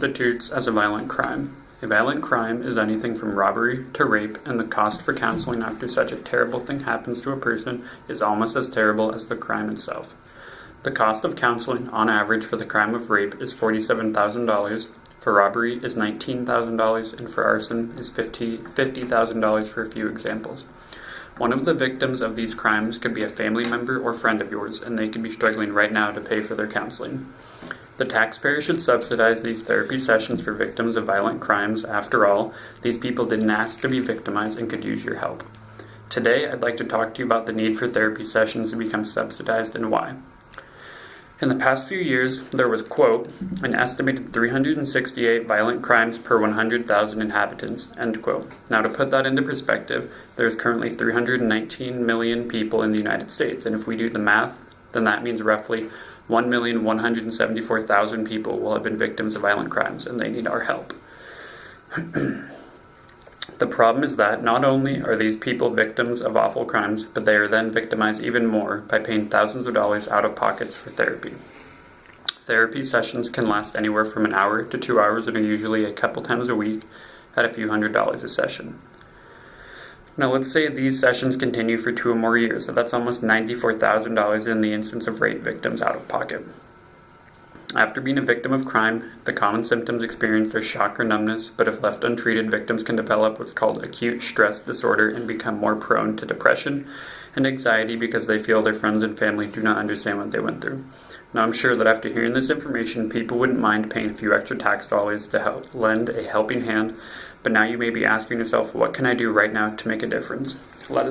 constitutes as a violent crime? A violent crime is anything from robbery to rape, and the cost for counseling after such a terrible thing happens to a person is almost as terrible as the crime itself. The cost of counseling, on average, for the crime of rape is $47,000, for robbery is $19,000, and for arson is $50,000 for a few examples. One of the victims of these crimes could be a family member or friend of yours, and they could be struggling right now to pay for their counseling. The taxpayer should subsidize these therapy sessions for victims of violent crimes. After all, these people didn't ask to be victimized and could use your help. Today, I'd like to talk to you about the need for therapy sessions to become subsidized and why. In the past few years, there was, quote, an estimated 368 violent crimes per 100,000 inhabitants, end quote. Now, to put that into perspective, there's currently 319 million people in the United States, and if we do the math, then that means roughly 1,174,000 people will have been victims of violent crimes, and they need our help. The problem is that not only are these people victims of awful crimes, but they are then victimized even more by paying thousands of dollars out of pockets for therapy. Therapy sessions can last anywhere from an hour to 2 hours and are usually a couple times a week at a few $100s a session. Now let's say these sessions continue for 2 or more years, so that's almost $94,000 in the instance of rape victims out of pocket. After being a victim of crime, the common symptoms experienced are shock or numbness, but if left untreated, victims can develop what's called acute stress disorder and become more prone to depression and anxiety because they feel their friends and family do not understand what they went through. Now I'm sure that after hearing this information, people wouldn't mind paying a few extra tax dollars to help lend a helping hand, but now you may be asking yourself, what can I do right now to make a difference? Let us